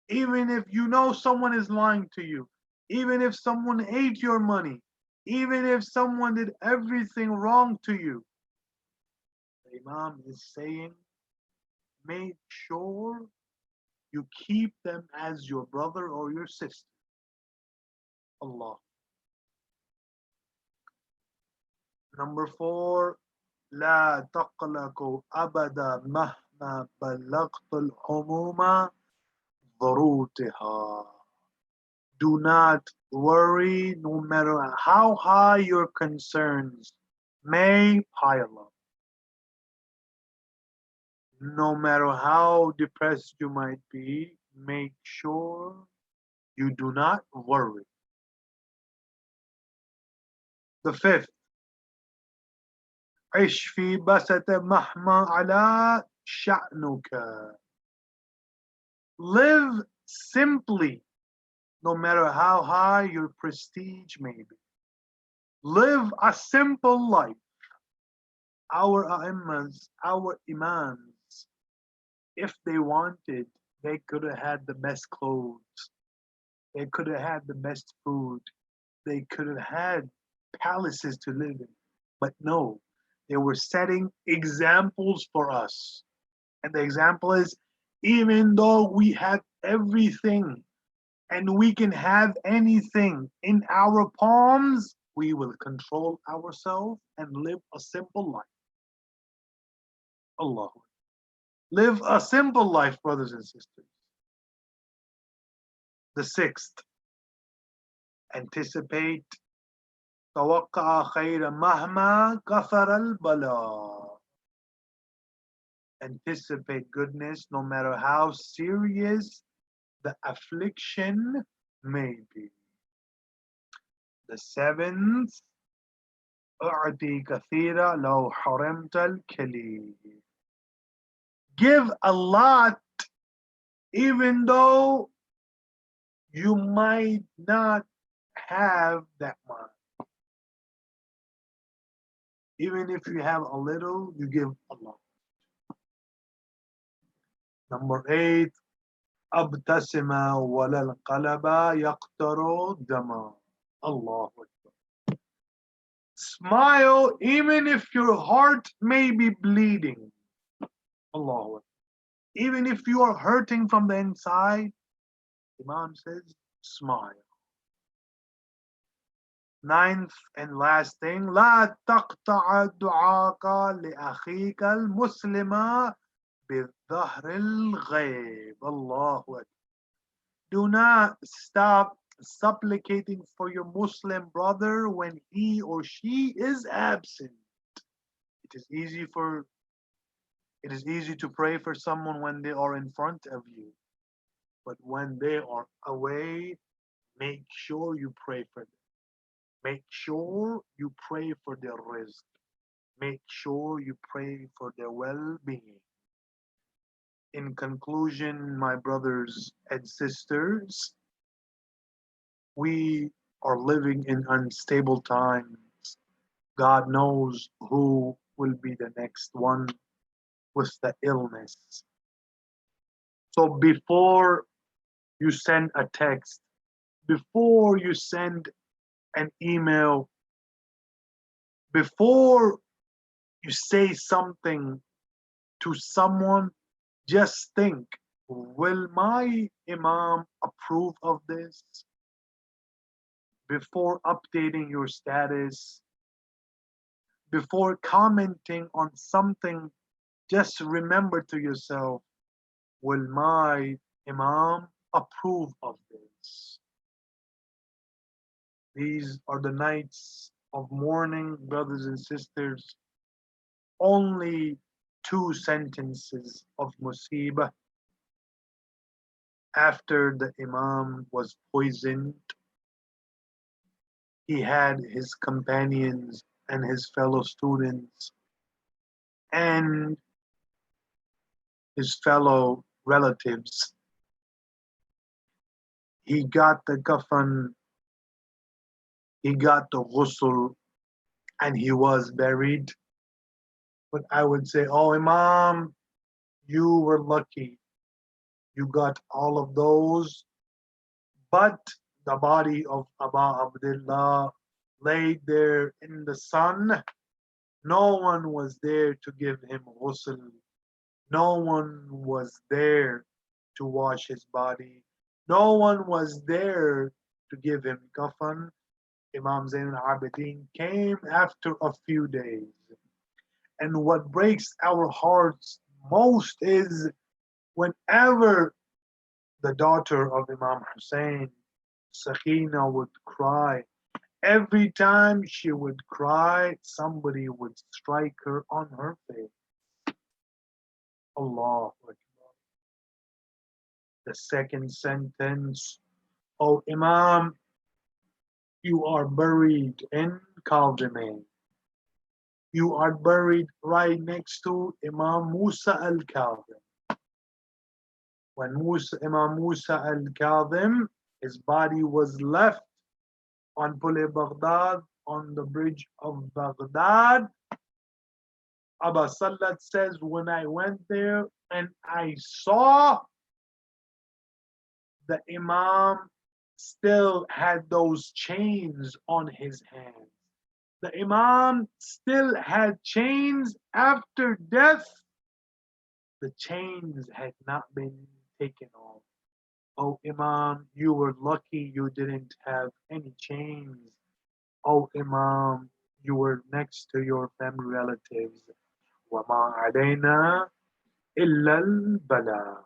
Even if you know someone is lying to you, even if someone ate your money, even if someone did everything wrong to you, the Imam is saying, make sure you keep them as your brother or your sister. Allah. Number 4, لا تقلقوا أبدا مهما بلغت الحموم ضروتها. Do not worry no matter how high your concerns may pile up. No matter how depressed you might be, make sure you do not worry. The 5th, عش في بسط مهما على شأنك. Live simply no matter how high your prestige may be. Live a simple life. Our A'immas, our Imams, if they wanted, they could have had the best clothes. They could have had the best food. They could have had palaces to live in. But no, they were setting examples for us. And the example is, even though we have everything and we can have anything in our palms, we will control ourselves and live a simple life. Allah. Live a simple life, brothers and sisters. The sixth, anticipate توقع خير مهما كثر البلاء. Anticipate goodness no matter how serious the affliction may be. The seventh, أعطي كثيرا لو حرمت الكليل. Give a lot even though you might not have that much. Even if you have a little, you give a lot. Number 8, أبتسم ولا القلب يقطر دما. Allah Akbar. Smile even if your heart may be bleeding. Allah Akbar. Even if you are hurting from the inside, Imam says, smile. Ninth and last thing, لا تقطع دعاك لأخيك المسلم بالظهر الغيب. الله Akbar. Do not stop supplicating for your Muslim brother when he or she is absent. It is easy to pray for someone when they are in front of you. But when they are away, make sure you pray for them. Make sure you pray for their rizq. Make sure you pray for their well-being. In conclusion, my brothers and sisters, we are living in unstable times. God knows who will be the next one with the illness. So before you send a text, before you send an email, before you say something to someone, just think, will my Imam approve of this? Before updating your status, before commenting on something, just remember to yourself, will my Imam approve of this? These are the nights of mourning, brothers and sisters. Only 2 sentences of musibah. After the Imam was poisoned, he had his companions and his fellow students and his fellow relatives. He got the kafan, he got the ghusl, and he was buried. But I would say, oh Imam, you were lucky. You got all of those. But the body of Aba Abdullah laid there in the sun. No one was there to give him ghusl. No one was there to wash his body. No one was there to give him kafan. Imam Zain al-Abidin came after a few days. And what breaks our hearts most is whenever the daughter of Imam Hussein, Sakina, would cry, every time she would cry, somebody would strike her on her face. Allah Akbar. The second sentence, O Imam, you are buried in Kaldimane. You are buried right next to Imam Musa al-Kadhim. When Imam Musa al-Kadhim His body was left on Pule Baghdad, on the bridge of Baghdad. Abba Salat says, when I went there and I saw the Imam still had those chains on his hands. The Imam still had chains after death. The chains had not been taken off. Oh Imam, you were lucky you didn't have any chains. Oh Imam, you were next to your family relatives. وَمَا عَلَيْنَا إِلَّا الْبَلَاغُ.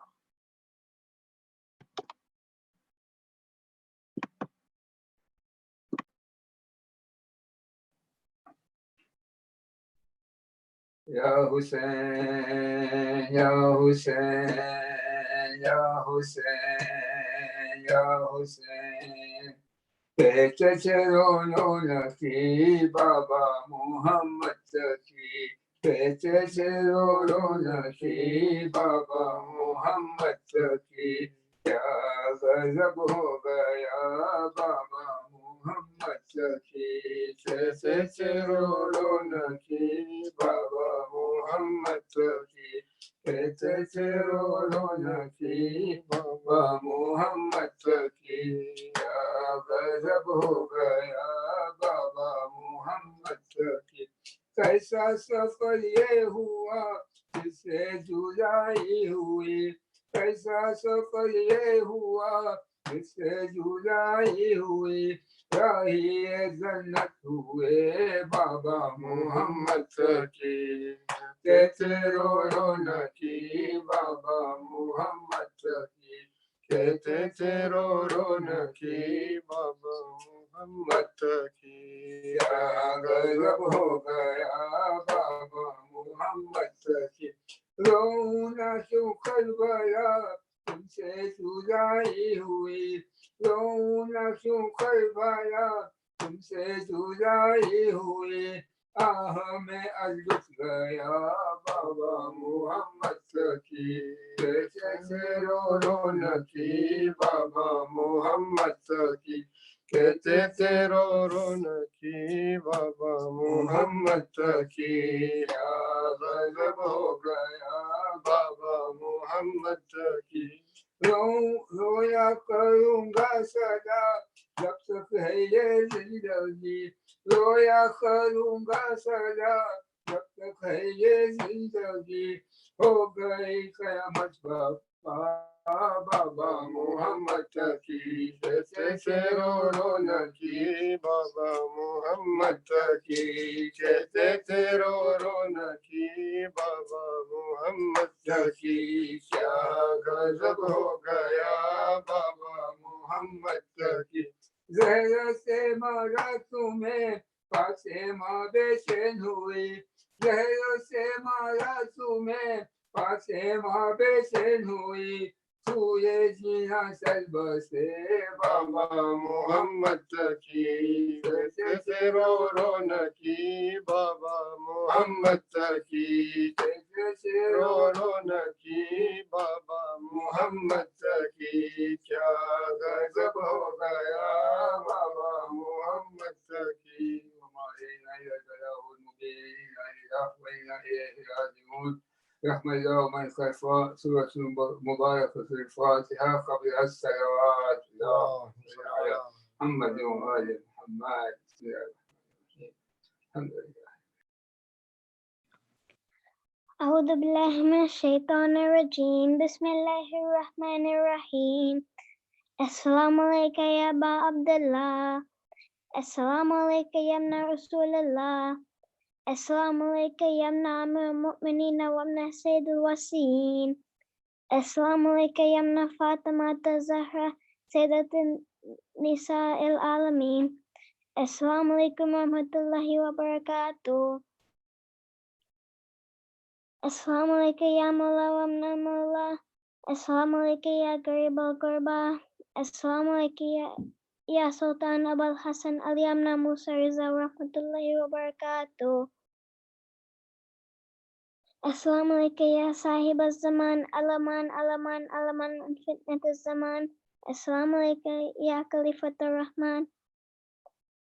Ya Hussein, Ya Hussein, Ya Hussein, Ya Hussein. Pete cherono ki Baba Muhammad ki. Pete cherono ki Baba Muhammad ki. Ya gazab ho gaya Baba Muhammad ki. Pete cherono ki Baba Muhammad ki. Pete cherono ki Baba Muhammad ki. Ya गजब हो गया बाबा मोहम्मद की कैसा सफर ये हुआ जिससे जुदाई हुई कैसा सफर ये हुआ जिससे जुदाई हुई राहिए जन्नत हुए बाबा मोहम्मद की कहते रो न की बाबा मोहम्मद की कहते रो न की बाबा मोहम्मद की गजब हो गया बाबा मोहम्मद की रोना क्यों करबला तुमसे जुदाई हुई रोना क्यों करबला तुमसे जुदाई हुई आह में अलुट गया बाबा मोहम्मद की कैसे रो न की बाबा मोहम्मद की कहते रो न की बाबा मोहम्मद की गजब हो गया बाबा मोहम्मद की रोया करूँगा सदा जब तक है ये जिंदगी रोया करूँगा सदा जब तक है ये जिंदगी हो गई कयामत बाबा मोहम्मद की कैसे रो न की बाबा मोहम्मद की कैसे रो न की बाबा मोहम्मद की क्या गजब हो गया बाबा मोहम्मद की जहर से मारा तुम्हें पासे माँ बेचैन हुई जहर से मारा तुम्हें पासे माँ बेचैन हुई तू ये जीना सलब से बाबा मोहम्मद की कैसे रो न की बाबा मोहम्मद की कैसे रो न की बाबा मोहम्मद की क्या गजब हो गया बाबा मोहम्मद की हमारे राजिऊन رحمة الله ومن خلفاء سورة مباركة في الفاتحة قبل الصلوات اللهم صل على محمد وآل محمد بسم الله الرحمن الرحيم الحمد لله أعوذ بالله من الشيطان الرجيم بسم الله الرحمن الرحيم السلام عليك يا أبا عبد الله السلام عليك يا ابن رسول الله السلام عليك يا ابن أمير المؤمنين وابن سيد الوصيين السلام عليك يا ابن فاطمة الزهرة سيدة نساء العالمين السلام عليكم ورحمة الله وبركاته السلام عليك يا مولا وابن مولا السلام عليك يا قريب القربى السلام عليك يا سلطان أبو الحسن علي بن موسى رضا ورحمة الله وبركاته السلام عليك يا صاحب الزمان ألمان ألمان ألمان من فتنة الزمان Assalamu alaikum ya Khalifatul Rahman.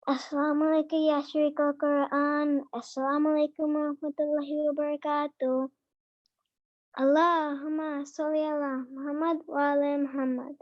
Assalamu alaikum ya Shaykh al-Quran. Assalamu alaikum warahmatullahi wabarakatuh. Allahumma salli ala Muhammad wa ala Muhammad.